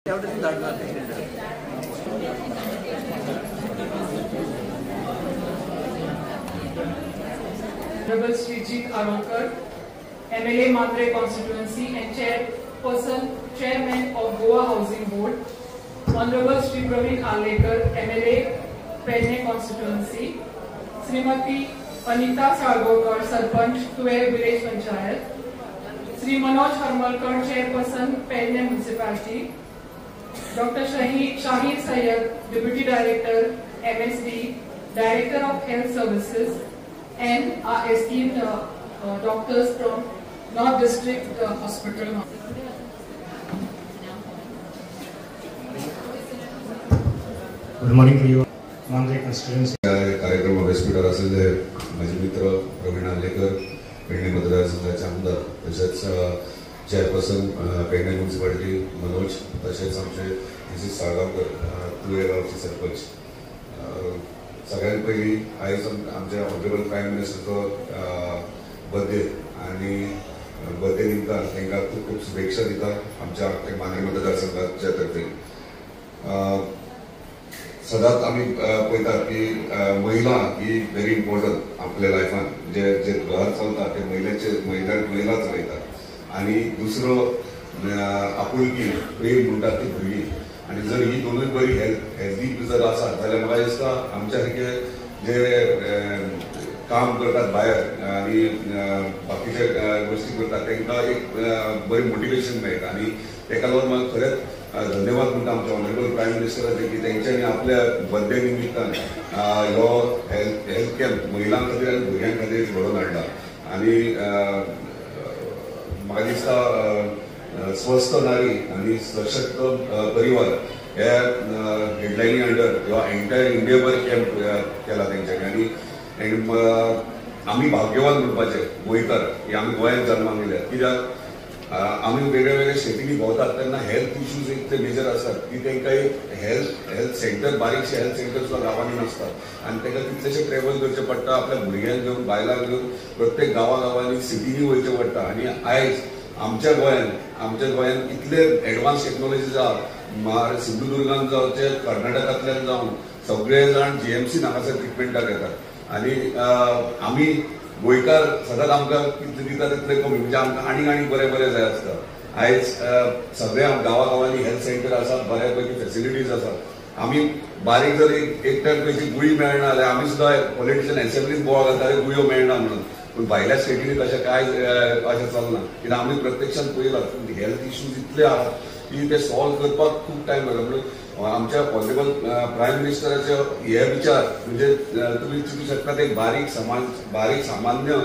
Honorable Srijit Arokar, MLA Matre Constituency and Chairman of Goa Housing Board. Honorable Sri Praveen Arlekar, MLA Penne Constituency. Srimati Anita Sargokar, Sarpanch, Tuer Village Panchayat. Sri Manoj Harmalkar, Chairperson, Penne Municipality. Dr. Shahid Sayyed, Deputy Director, MSD, Director of Health Services, and our esteemed doctors from North District Hospital. Good morning to you, Matre Constituency. कार्यक्रम व्यासपीठार आसले माझे मित्र प्रवीण आर्लेकर, पेडणे मतदारसंघाचे आमदार, तसेच chairperson Pedne municipality Manoj, तसेच आमचे Mrs Salgaonkar, तुळे गावचे सरपंच. सगळ्यात पहिली आयज आमच्या ऑनरेबल प्राईम मिनिस्टरचो बर्थडे आणि बर्थडे निमतान तांकां खूब खूब शुभेच्छा दिता आमच्या माने मतदारसंघाच्या तर्फे. सदांच आमी पळयतात की महिला ही व्हेरी इम्पॉर्टंट आपल्या लायफान. जे जे घर चलता ते महिला चलयतात. आणि दुसरो आपुलकी प्रेम म्हणटात ती भुरगीं. आणि जर ही दोनूय बरी हेल्दी जर आसात जाल्यार म्हाका दिसता आमच्या सारके जे काम करतात भायर आणि बाकीचे गोष्टी करतात तांकां एक बरी मोटिवेशन मेळटा. आणि ताका लागून म्हाका खरेंच धन्यवाद म्हणटा आमच्या ऑनरेबल प्राईम मिनिस्टराचे की तेंच्यांनी आपल्या बर्थडे निमित्तान हो हेल्थ कॅम्प महिलां खातीर आनी भुरग्यां खातीर घडोवन हाडला. आणि म्हाका दिसता स्वस्थ नारी आणि सशक्त परिवार ह्या हेडलायनी अंडर ह्यो एंटायर इंडियाभर कॅम्प केला तेंच्यांनी. आणि आमी भाग्यवान म्हणपाचे गोंयकार की आमी गोंयांत जल्माक येयले. कित्याक आमी वेगळे वेगळे स्टेटींनी भोंवतात तेन्ना हेल्थ इश्यूज इतले मेजर आसतात की तांकां एक हेल्थ सेंटर, बारीकशे हेल्थ सेंटर सुद्दां गांवांनी नासतात. आणि तांकां कितलेशे ट्रॅव्हल करचें पडटा, आपल्या भुरग्यांक घेवन बायलांक घेवन प्रत्येक गांवांनी सिटींनी वयचें पडटा. आणि आयज आमच्या गोंयांत इतले एडवान्स टेक्नॉलॉजीज आहा. सिंधुदुर्गांत जावचे, कर्नाटकांतल्यान जावन सगळे जाण GMC हांगासर ट्रिटमेंटाक येतात. आणि आमी गोंयकार सदांच आमकां कितले दिता तितले कमी, म्हणजे आमकां आनीक बरें जाय आसता. आयज सगळ्या गांवांनी हेल्थ सेंटर आसात, बऱ्यापैकी फेसिलिटीज आसात. आमी बारीक जर एक टायम खंयची गुळी मेळना जाल्यार आमी सुद्दां पॉलिटिशियन एसेंब्लीन बोवाळ घालताले गुळयो मेळना म्हणून. पूण भायल्या स्टेटींनी तशें कांय अशें चलना. कित्याक आमी प्रत्यक्षान पळयलां हेल्थ इश्यूज इतले आहात की ते सॉल्व करपाक खूब टायम लागता. म्हणून आमच्या ऑनरेबल प्राईम मिनिस्टराचे हे विचार म्हणजे तुमी चिंतूंक शकतात एक बारीक सामान्य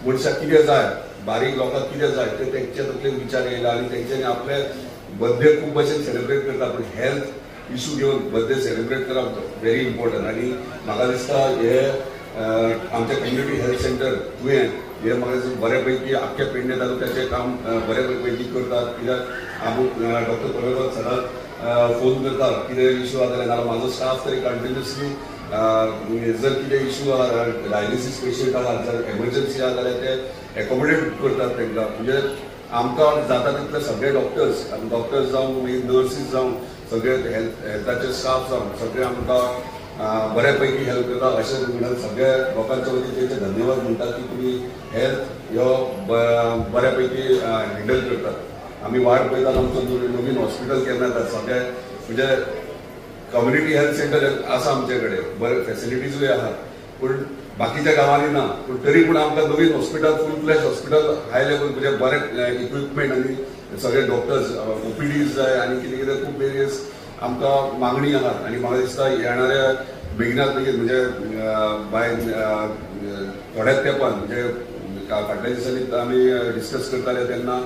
मनशाक कितें जाय, बारीक लोकांक कितें जाय ते तेंचे तकले विचार येयला. आणि तेंच्यांनी आपले बर्थडे खूब भशेन सेलिब्रेट करता. पूण हेल्थ इश्यू घेवन बर्थडे सेलिब्रेट करप व्हेरी इम्पॉर्टंट. आणि म्हाका दिसता हे आमच्या कम्युनिटी हेल्थ सेंटर तुवें हे म्हाका बऱ्यापैकी आख्ख्या पेडणे तालुक्याचें काम बऱ्यापैकी करतात. कित्याक आमी डॉक्टर पलवकर सदांच फोन करतात कितें इश्यू आसा जाल्यार. म्हाजो स्टाफ तरी कंटिन्युअसली जर कितें इश्यू आहा, डायलिसीस पेशंट आहात, जर एमर्जन्सी आहा जाल्यार ते एकोमोडेट करतात तांकां. म्हणजे आमकां जाता तितले सगळे डॉक्टर्स जावं नर्सीस जावं सगळे हेल्थाचे स्टाफ जावं सगळे आमकां बऱ्यापैकी हेल्प करता. अशें म्हणून सगळ्या लोकांच्या वतीन तेंचे धन्यवाद म्हणटात की तुमी हेल्थ ह्यो बऱ्यापैकी हँडल करतात. आमी वाट पळयतात आमचो नवीन हॉस्पिटल केन्ना येता. सगळे म्हणजे कम्युनिटी हेल्थ सेंटर आसा आमचे कडेन, बरे फेसिलिटीजूय आहात. पूण बाकीच्या गांवांनी ना. पूण तरी पूण आमकां नवीन हॉस्पिटल, फूल फ्लॅश हॉस्पिटल हाय लेवल म्हणजे बरे इक्विपमेंट आणि सगळे डॉक्टर्स, OPDs जाय आणि कितें खूब वेरियस आमकां मागणी आहात. आणि म्हाका दिसता येणाऱ्या बेगिनात बेगीन म्हणजे बाय थोड्याच तेंपान म्हणजे फाटल्या दिसांनी आमी डिस्कस करताले तेन्ना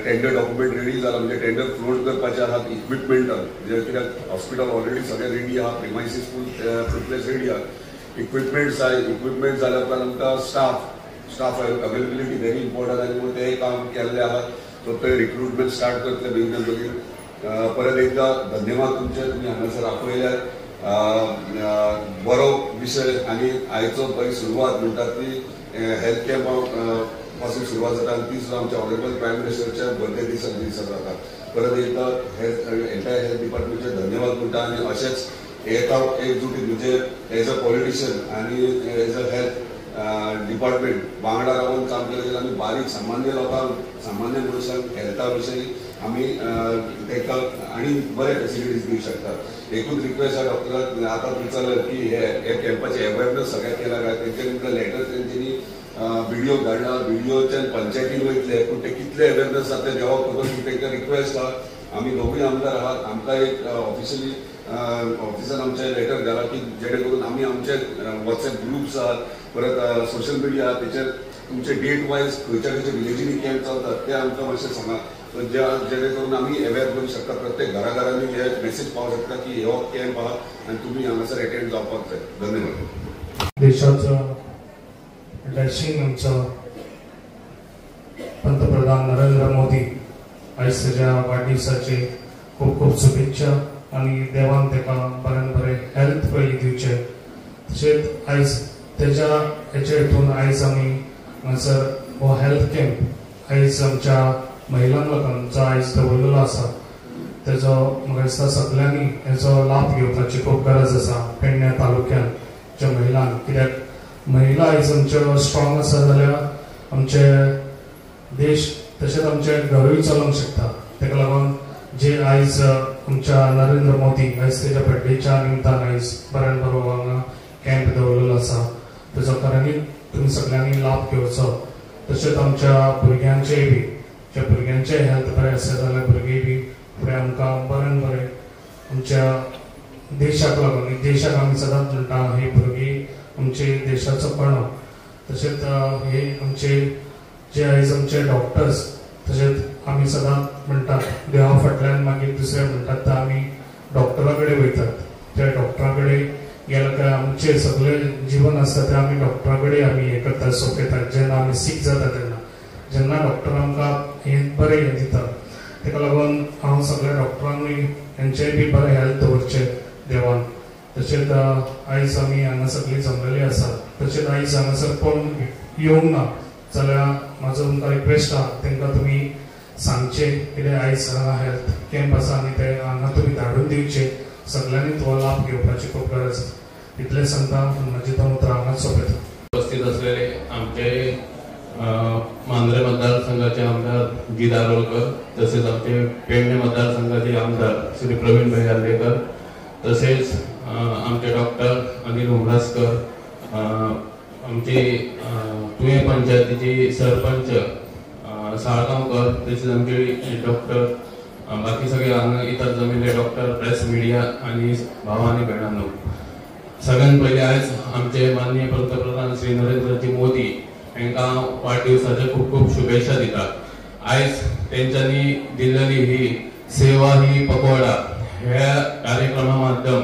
टेंडर डॉक्युमेंट रेडी जाला. म्हणजे टेंडर फ्लोट करपाचे आहात इक्विपमेंटान. म्हणजे कित्याक हॉस्पिटल ऑलरेडी सगळे रेडी आहा, प्रिमायसीस फूल प्लेस रेडी आहा. इक्विपमेंट जाय जाल्या उपरांत आमकां स्टाफ अवेलेबिलिटी व्हेरी इम्पॉर्टंट. आणि म्हणून तें काम केल्लें आहा. सो ते रिक्रुटमेंट स्टार्ट करतले बेगिनात बेगीन. परत एकदा धन्यवाद तुमचे, तुमी हांगासर आपयल्यात. बरो विशय आणि आयचो बरी सुरवात म्हणटात ती हेल्थ कॅम्प पासून सुरुवात जाता आणि ती सुद्धा आमच्या ऑनरेबल प्राईम मिनिस्टरच्या बर्थडे दिसत जाता. परत एकदा एंटायर हेल्थ डिपार्टमेंटचे धन्यवाद म्हणटा आणि अशेंच एका एकजुटीत म्हणजे एज अ पॉलिटिशियन आणि एज अ हेल्थ डिपार्टमेंट वांगडा रावून काम केलें जाल्यार आमी बारीक सामान्य लोकांक सामान्य मनशांक हेल्था विशयी आमी तांकां आनी बरे फेसिलिटीज दिवंक शकतात. एकूच रिक्वेस्ट आहा डॉक्टराक आतां विचारलें की हे कॅम्पाची अवेअरनेस सगळ्याक केला काय तेंचे लेटर तेंच्यांनी व्हिडिओ धाडला व्हिडिओच्या पंचायतीन वयतले पूण ते कितले अवेअरनेस जाता ते देवा खबर. तांकां रिक्वेस्ट आहा आमी दोगूय आमदार आहात आमकां एक ऑफिशियली ऑफिसान आमचे लेटर घाला की जेणे करून आमी आमचे वॉट्सएप ग्रुप्स आहात परत सोशल मिडिया आहात तेचेर तुमचे डेट वायज खंयच्या खंयच्या विलेजींनी कॅम्प चलतात ते आमकां मातशें सांगा जेणे करून आमी अवेअर करूंक शकता. प्रत्येक घराघरांनी हे मेसेज पावूंक शकता की हो कॅम्प आहा आनी तुमी हांगासर अटेंड जावपाक जाय. धन्यवाद. देशाचो डॅशिंग आमचो पंतप्रधान नरेंद्र मोदी आयज तेज्या वाडदिवसाचे खूब खूब शुभेच्छा आनी देवान तेका बरें बरें हेल्थ पयलीं दिवचें. तशेंच आयज तेज्या हेचे हितून आयज आमी हांगासर हो हेल्थ कॅम्प आयज आमच्या महिला लोकांचो आयज दवरलेलो आसा. तेजो म्हाका दिसता सगळ्यांनी हेचो लाभ घेवपाची खूब गरज आसा पेडण्या तालुक्यांच्या महिलांक. कित्याक महिला आयज आमच्यो स्ट्रॉंग आसा जाल्यार आमचे देश तशेंच आमचे घरूय चलोवंक शकता. तेका लागून जे आयज आमच्या नरेंद्र मोदी आयज तेज्या बर्थडेच्या निमतान आयज बऱ्यान बरो हांगा कॅम्प दवरलेलो आसा तेजो खऱ्यांनी तुमी सगळ्यांनी लाभ घेवचो. तशेंच आमच्या भुरग्यांचेय बी ज्या भुरग्यांचे हेल्थ बरें आसा जाल्यार भुरगीं बी फुडें आमकां बरें बरें आमच्या देशाक लागून देशाक आमी सदांच म्हणटा ही भुरगीं आमचे देशाचो कणो. तशेंच हे आमचे जे आयज आमचे डॉक्टर्स तशेंच आमी सदांच म्हणटात देवा फाटल्यान मागीर दुसरे म्हणटात ते आमी डॉक्टरा कडेन वयतात. त्या डॉक्टरा कडेन गेले काय आमचे सगळे जीवन आसता ते आमी डॉक्टरा कडेन आमी हे करतात सोंपयतात. जेन्ना आमी सीक जाता जेन्ना डॉक्टर आमकां हें बरें हें दिता. तेका लागून हांव सगळ्या डॉक्टरांनी हेंचेय बी बरें हेल्थ दवरचें देवान. तशेंच आयज आमी हांगा सगळीं जमलेलीं आसा. तशेंच आयज हांगासर कोण येवंक ना जाल्यार म्हाजो तुमकां रिक्वेस्ट आहा तांकां तुमी सांगचें कित्याक आयज हांगा हेल्थ कॅम्प आसा आनी ते हांगा तुमी धाडून दिवचे. सगळ्यांनी तो लाभ घेवपाची खूब गरज आसा. इतलें सांगता म्हाजी 2 उतरां हांगाच सोंपयता. उपस्थित असलेले आमचे मांद्रे मतदारसंघाचे आमदार जी दारोलकर तसेच आमचे पेडणे मतदारसंघाचे आमदार श्री प्रवीण भाई आल्लेकर तसेच आमचे डॉक्टर अनिल उमरासकर आमचे तुये पंचायतीचे सरपंच साळगांवकर तसेच आमचे डॉक्टर बाकी सगळे हांगा इतर जमिल्ले डॉक्टर प्रेस मिडिया आणि भाव आणि भयणांनो सगळ्यात पहिले आज आमचे माननीय पंतप्रधान श्री नरेंद्रजी मोदी हांकां वाडदिवसाच्या खूप खूप शुभेच्छा दितात. आयज तेंच्यांनी दिल्लेली ही सेवा ही पकोवडा ह्या कार्यक्रमा माध्यम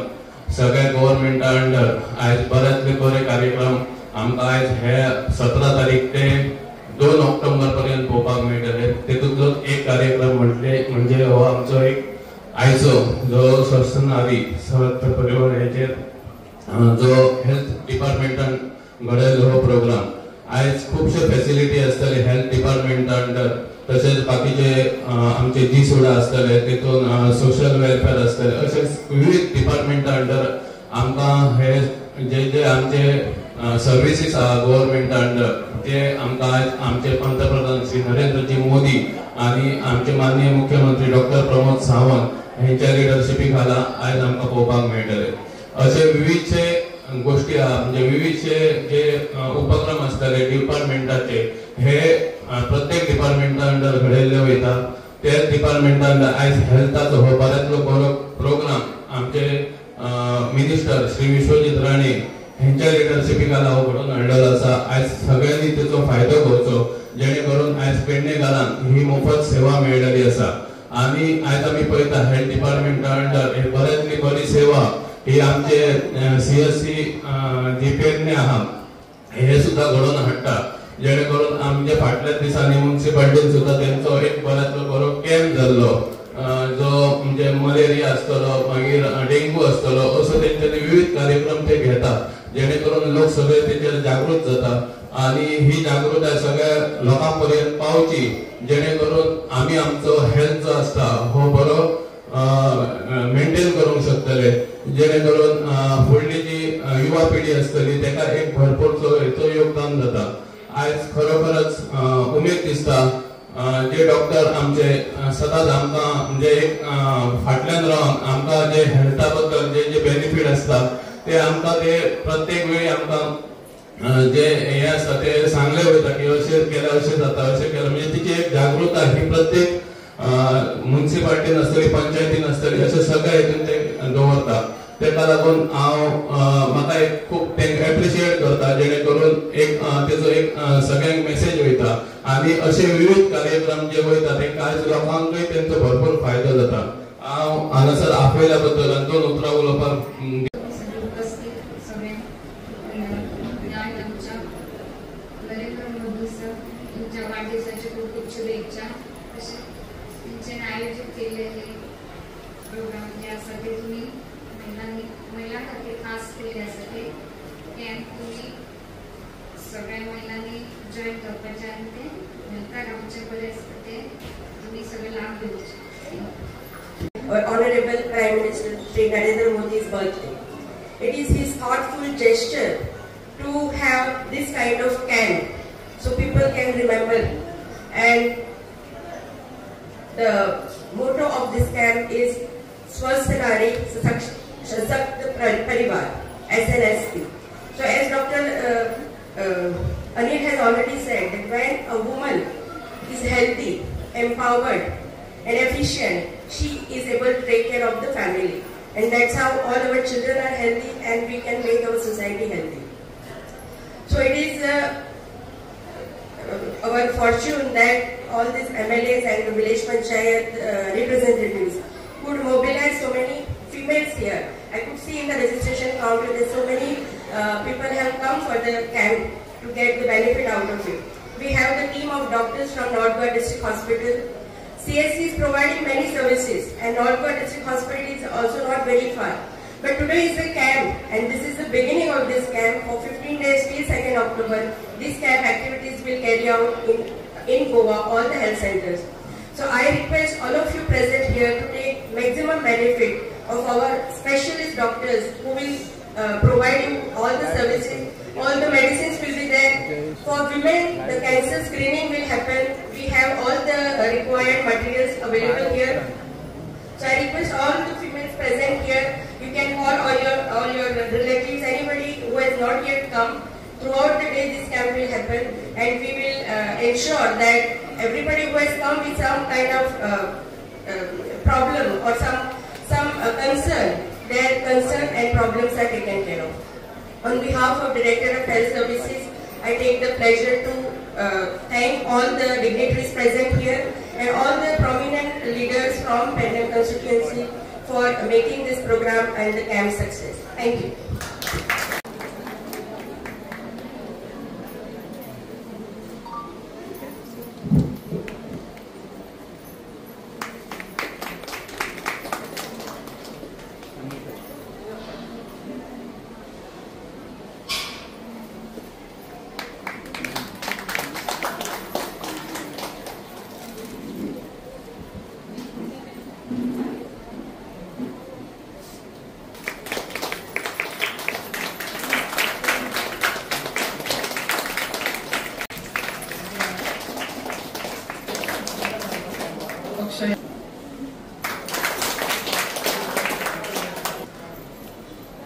सगळ्या गव्हर्नमेंटा अंडर आयज बऱ्यातले बरे कार्यक्रम आमकां आयज हे 17 तारीख ते 2 ऑक्टोबर पर्यंत पळोवपाक मेळटले. तेतूंतलो एक कार्यक्रम म्हणजे हो आमचो एक आयचो जो सरसनारी सर्त परिवार हेचेर जो हेल्थ डिपार्टमेंटान घडयलो हो प्रोग्राम. आयज खुबशे फॅसिलिटी आसतले हेल्थ डिपार्टमेंटा अंडर तसेच बाकीचे आमचे जी सुडा आसतले तेतून सोशल वेलफेअर आसतले अशे विविध डिपार्टमेंटा अंडर आमकां हे जे आमचे सर्विसीस आहा गव्हर्नमेंटा अंडर ते आमकां आयज आमचे पंतप्रधान श्री नरेंद्रजी मोदी आणि आमचे माननीय मुख्यमंत्री डॉक्टर प्रमोद सावंत हांच्या लिडरशिपी खाला आयज आमकां पळोवपाक मेळटले. अशे विविधशे गोष्टी आहा म्हणजे विविधशे जे उपक्रम आसतले डिपार्टमेंटाचे हे प्रत्येक डिपार्टमेंटा अंडर घडयल्ले वयता. त्याच डिपार्टमेंटा अंडर आयज हेल्थाचो हो बऱ्यातलो बरो प्रोग्राम आमचे मिनिस्टर श्री विश्वजीत राणे हांच्या लिडरशिपी खाला हो घडोवन हाडलेलो आसा. आयज सगळ्यांनी तेचो फायदो घेवचो जेणे करून आयज पेडणेकारांक ही मोफत सेवा मेळटली आसा. आणि आयज आमी पळयता हेल्थ डिपार्टमेंटा अंडर हे बऱ्यातली बरी सेवा ही आमचे CSC जी पेडणे आहा हे सुद्धा घडोवन हाडटा जेणे करून आमचे फाटल्या दिसांनी म्युनिसिपालिटीन सुद्धा तेंचो एक बऱ्यातलो बरो कॅम्प जाल्लो जो म्हणजे मलेरिया आसतलो मागीर डेंगू आसतलो असो तेंच्यांनी विविध कार्यक्रम ते घेतात जेणे करून लोक सगळे तेचेर जागृत जाता आणि ही जागृती सगळ्या लोकांपर्यंत पावची, जेणेकरून आम्ही आमचो हेल्थ जो असता हो बरो मेंटेन करूंक शकतले, जेणेकरून फुडली जी युवा पिढी असतली तेका एक भरपूरचो योगदान जाता. आज खरोखरच उमेद दिसता जे डॉक्टर आमचे सदांच आमकां म्हणजे एक फाटल्यान रावन आमकां जे हेल्था बद्दल जे जे बेनिफिट असता ते आमकां ते प्रत्येक वेळी आमकां जे हे असता ते सांगले वयता की अशें केल्यार अशें जाता, अशें केल्यार म्हणजे तिची एक जागृता ही प्रत्येक म्युनिसिपालिटीन आसतली, पंचायतीन आसतली, अशें सगळ्या हितून ते दवरता. तेका लागून हांव म्हाका एक खूब तेंका एप्रिशिएट करता, जेणेकरून एक तेजो एक सगळ्यांक मेसेज वयता आणि असे विविध कार्यक्रम जे वयता ते आज लोकांकय तेंचो भरपूर फायदो जाता. हांव हांगासर आपयल्या बद्दल आनी 2 उतरां उलोवपाक वाढदिवसाच्या खूप खूप शुभेच्छा. आयोजित केलेले प्रोग्राम जे आसा ते तुम्ही महिला खातीर खास केले आसा ते कॅम्प तुम्ही सगळ्या महिलांनी जॉईन करपाचे आनी ते हेल्थाक आमचे बरे आसता ते तुम्ही सगळे लाभ घेवचे. Honorable Prime Minister Shri Narendra Modi's birthday. It is his thoughtful gesture to have this kind of camp so people can remember, and the motto of this camp is Swasth Nari Sashakt Parivar, SNSP. So as Dr. Anil has already said, that when a woman is healthy, empowered and efficient, she is able to take care of the family, and that's how all our children are healthy and we can make our society healthy. So it is our fortune that all these MLAs and the village panchayat representatives could mobilize so many females here. I could see in the registration counter that so many people have come for the camp to get the benefit out of it. We have the team of doctors from North Goa District Hospital. CSC is providing many services, and North Goa District Hospital is also not very far. But today is a camp, and this is the beginning of this camp. For 15 days till 2nd October, this camp activities will carry out in Goa, all the health centers. So I request all of you present here to take maximum benefit of our specialist doctors who will provide you all the services. All the medicines will be there. For women, the cancer screening will happen. We have all the required materials available here. So I request all the females present here. You can call all your relatives, anybody who has not yet come. Throughout the day, this camp will happen, and we will ensure that everybody who has come with some kind of problem or some concern, their concern and problems are taken care of. On behalf of Director of Health Services, I take the pleasure to thank all the dignitaries present here and all the prominent leaders from Pendam constituency for making this program and the camp success. Thank you. Akshay